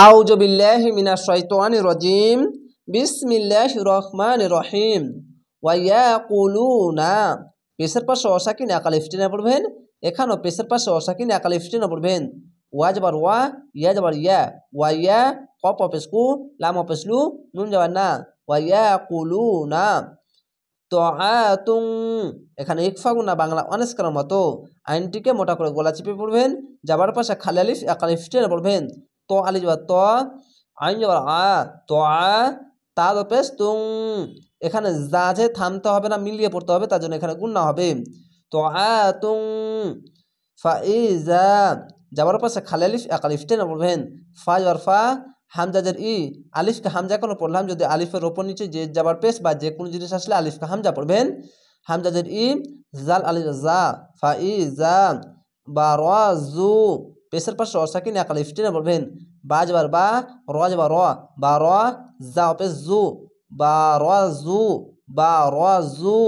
আউযু বিল্লাহি মিনাশ শাইতানির রাজিম বিসমিল্লাহির রহমানির রহিম ওয়া ইয়াকুলুনা পেশের পাশে অসাকিন একাল ইফতিনা পড়বেন। এখানেও পেশের পাশে অসাকিন একাল ইফতিনা পড়বেন। ওয়া যাবার ওয়া, ইয়া যাবার ইয়া, ওয়া ইয়া কফ অপেসকু লাম অপেসলু নুন যাবার না, ওয়া ইয়াকুলুনা তাআতুন। এখানে ইকফা গুনা বাংলা অনেস করার মতো আইনটিকে মোটা করে গলা চিপে পড়বেন। যাবার পাশে খালি আলিফ একাল ইফতিনা পড়বেন। তো আলি যাবার ত, আইন যাবার আ, তো আ তা পেশ তুং। এখানে যা আছে থামতে হবে না, মিলিয়ে পড়তে হবে, তার জন্য এখানে গুণনা হবে। তো আ তুং ফাইজা যাবার পাশে খালি আলিফ একাল ইফতিনা পড়বেন। ফা যাবার ফা, হামজাজের ই, আলিফকে হামজা কেন পড়লাম? যদি আলিফের ওপর নিচে যে যাবার পেশ বা যে কোনো জিনিস আসলে আলিফকে হামজা পড়বেন। হামজাজের ই, জাল আলিফ জা, ফাইজা বা রাজু পেশের পাশে অসাকিন একাল ইফতিনা পড়বেন। বা যাবার বা, র যাবার র, বা র জা পেশ জু, বা রাজু, বা রাজু।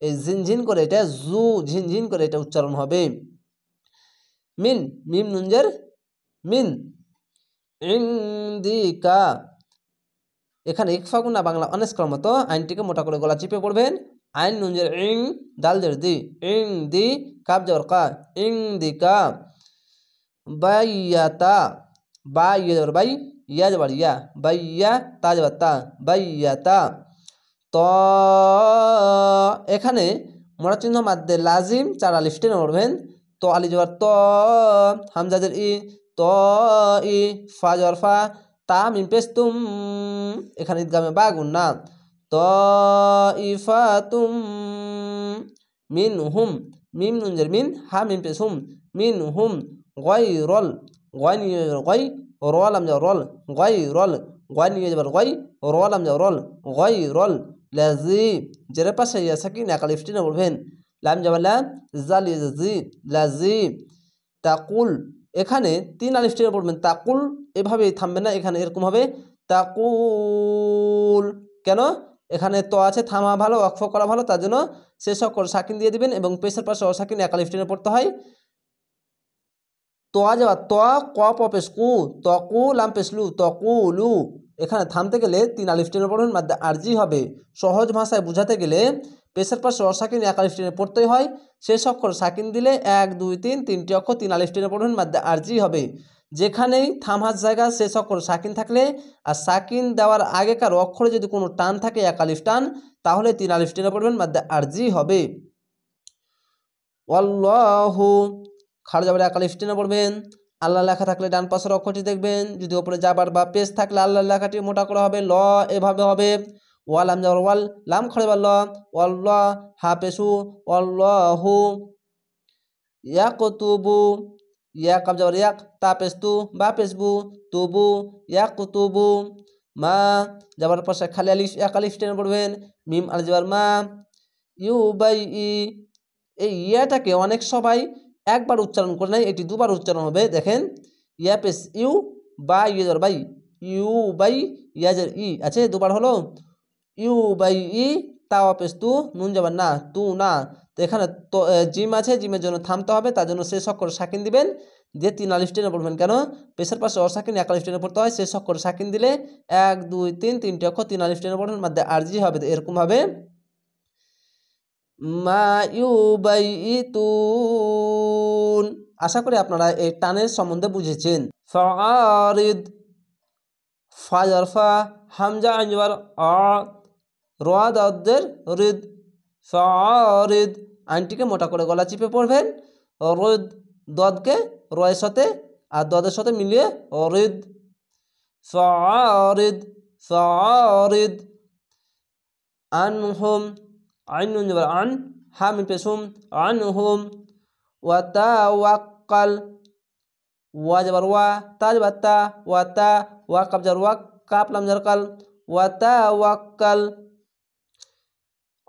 এই ঝিনঝিন করে এটা জু, ঝিনঝিন করে এটা উচ্চারণ হবে। মিন, মিম নুনজের মিন, ইনদিকা এখানে ইকফা গুনা বাংলা অনেস করার মতো আইনটিকে মোটা করে গলা চিপে পড়বেন। আইন নুনজের ইং, দালজের দি, ইং দি, কাব যাবার কা, ইং দিকা। বাইয়াতা, বা ইয়া যাবার বাই, ইয়া যাবার ইয়া, বাইয়া তা যাবার তা, বাইয়াতা। ত এখানে মোড়া চিহ্ন মাদ্দে লাজিম চার আলিফ টেনে পড়বেন। তো আলি যাবার ত, হামজাদের ই, ত ই, ফা যাবার ফা, তা মিম পেশ তুম। এখানে ঈদগামে বা গুন্না। ত ইফা তুম মিন হুম, মিম নুনজের মিন, হা মিম পেশ হুম, মিন হুম গায়রল, গায় নিয়ে যাবার গায়, রল আম যাবার রল, গায়রল, গায় নিয়ে যাবার গায়, রল আম যাবার রল, গায়রল। লাজি জেরে পাশে ইয়া সাকিন একাল ইফতিনা পড়বেন। লাম যাবার লাম, জাল জি, লাজি। তাকুল এখানে তিন আলিফ টেনে পড়বেন। তাকুল এভাবেই থামবে না, এখানে এরকম হবে তাকুল। কেন? এখানে তো আছে, থামা ভালো, ওয়াকফ করা ভালো, তার জন্য শেষ অক্ষর সাকিন দিয়ে দিবেন এবং পেশের পাশে অসাকিন একাল ইফ টেনে পড়তে হয়। তোয়া যাওয়া তোয়া, কপ অপেস কু, তকু লাম পেসলু, তকুলু। এখানে থামতে গেলে তিন আলিফ টেনে পড়বেন, মাদ্দে আরজি হবে। সহজ ভাষায় বুঝাতে গেলে পেশের পাশে অসাকিন এক আলিফ টেনে পড়তেই হয়। শেষ অক্ষর সাকিন দিলে 1 2 3 তিনটি অক্ষর তিন আলিফ টেনে পড়বেন, মাদ্দে আরজি হবে। যেখানেই থামার জায়গা শেষ অক্ষর সাকিন থাকলে আর সাকিন দেওয়ার আগেকার অক্ষরে যদি কোনো টান থাকে এক আলিফ টান, তাহলে তিন আলিফ টেনে পড়বেন, মাদ্দে আরজি হবে। আল্লাহু খাড়া যাবার এক আলিফ টেনে পড়বেন। আল্লাহ লেখা থাকলে ডান পাশের অক্ষরটি দেখবেন, যদি ওপরে যাবার বা পেজ থাকলে আল্লাহ লেখাটি মোটা করা হবে, ল এভাবে হবে। ওয়াল আম যাবার ওয়াল, লাম খড়ে বার ল, ওয়াল্লাহ হা পেশু, ওয়াল্লাহু। ইয়াকুতুবু, ইয়া কাব যাবার ইয়াক, তা পেশতু, বা পেশবু, তুবু, ইয়াকুতুবু। মা যাবার পাশে খালি আলিফ এক আলিফ টেনে পড়বেন। মিম আল যাবার মা, ইউ বাই ই। এই ইয়াটাকে অনেক সবাই একবার উচ্চারণ করে নেয়, এটি দুবার উচ্চারণ হবে। দেখেন ইয়া পেস ইউ, বা ইয়ে যার বাই, ইউ বাই ইয়াজের ই আছে, দুবার হলো। ইউ বাই ই, তা পেস তু, নুন যাবার না, তু না। তো এখানে তো জিম আছে, জিমের জন্য থামতে হবে, তার জন্য শেষ অক্ষর সাকিন দিবেন, দিয়ে তিন আলিফ টেনে পড়বেন। কেন? পেশের পাশে অসাকিন এক আলিফ টেনে পড়তে হয়। শেষ অক্ষর সাকিন দিলে 1 2 3 তিনটি অক্ষর তিন আলিফ টেনে পড়বেন, মধ্যে আরজি হবে। এরকম ভাবে মা ইউবাইতুন। আশা করি আপনারা এই টানের সম্বন্ধে বুঝেছেন। ফারিদ, ফা যার ফা, হামজা আইন যাবার আ, র দাউদের রিদ, ফারিদ। আইনটিকে মোটা করে গলা চিপে পড়বেন। রদ, দদকে রয়ের সাথে আর দদের সাথে মিলিয়ে রিদ, ফারিদ, ফারিদ। আনহুম, আইন নুন যাবার আন, হা মিম পেশ হুম, আনহুম। ওয়াতাওয়াক্কাল, ওয়া যাবার ওয়া, তা যাবার তা, ওয়াতা, ওয়া কাব যাবার ওয়াক, কাপ লাম যাবার কাল, ওয়াতাওয়াক্কাল।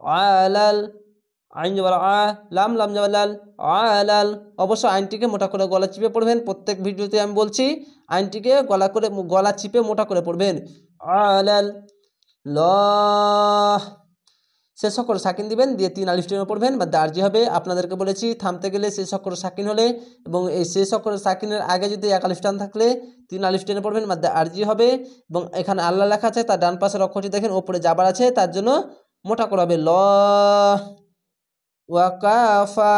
আলাল, আইন যাবার আ, লাম লাম যাবার লাল, আলাল। অবশ্য আইনটিকে মোটা করে গলা চিপে পড়বেন। প্রত্যেক ভিডিওতে আমি বলছি আইনটিকে গলা চিপে মোটা করে পড়বেন। আলাল। ল শেষ অক্ষর সাকিন দিবেন, দিয়ে 3 আলিফ টেনে পড়বেন বা দার্জি হবে। আপনাদেরকে বলেছি থামতে গেলে শেষ অক্ষর সাকিন হলে এবং এই শেষ অক্ষর সাকিনের আগে যদি 1 আলিফ টান থাকলে 3 আলিফ টেনে পড়বেন বা আরজি হবে। এবং এখানে আল্লাহ লেখা আছে, তার ডান পাশের অক্ষরটি দেখেন ওপরে জাবার আছে, তার জন্য মোটা করা হবে ল। ওয়াকাফা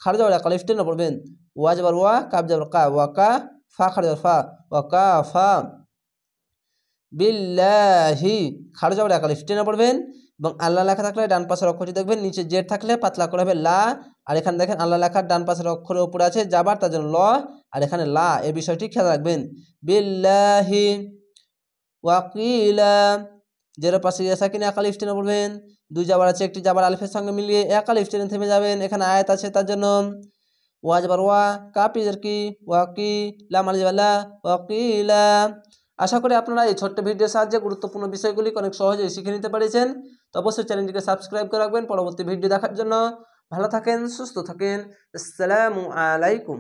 খাড়া যাবার 1 আলিফ টেনে পড়বেন, ওয়া যাবার ওয়া, কাফ যাবার কা, ওয়াকা ফা খাড়া যাবার ফা, ওয়াকাফা বিল্লাহি খাড়া যাবার 1 আলিফ টেনে পড়বেন। এবং আল্লাহ লেখা থাকলে ডান পাশের অক্ষরটি দেখবেন নিচে জেড থাকলে পাতলা করে হবে লা। আর এখানে দেখেন আল্লাহ লেখার ডান পাশের অক্ষরের উপরে আছে জাবার, তার জন্য ল, আর এখানে লা, এই বিষয়টি খেয়াল রাখবেন। বিল্লাহি ওয়াকিলা জের পাশে ইয়া সাকিনে 1 আলিফ টেনে পড়বেন, 2 জাবার আছে, একটি জাবার আলিফের সঙ্গে মিলিয়ে 1 আলিফ টেনে থেমে যাবেন। এখানে আয়াত আছে তার জন্য ওয়া যাবার ওয়া, কাফ ইজার কি, ওয়াকি লাম আলিফ লা, ওয়াকিলা। আশা করি আপনারা এই ছোট্ট ভিডিওর সাহায্যে গুরুত্বপূর্ণ বিষয়গুলি অনেক সহজেই শিখে নিতে পেরেছেন। তো অবশ্যই চ্যানেলটিকে সাবস্ক্রাইব করে রাখবেন পরবর্তী ভিডিও দেখার জন্য। ভালো থাকেন, সুস্থ থাকেন। আসসালামু আলাইকুম।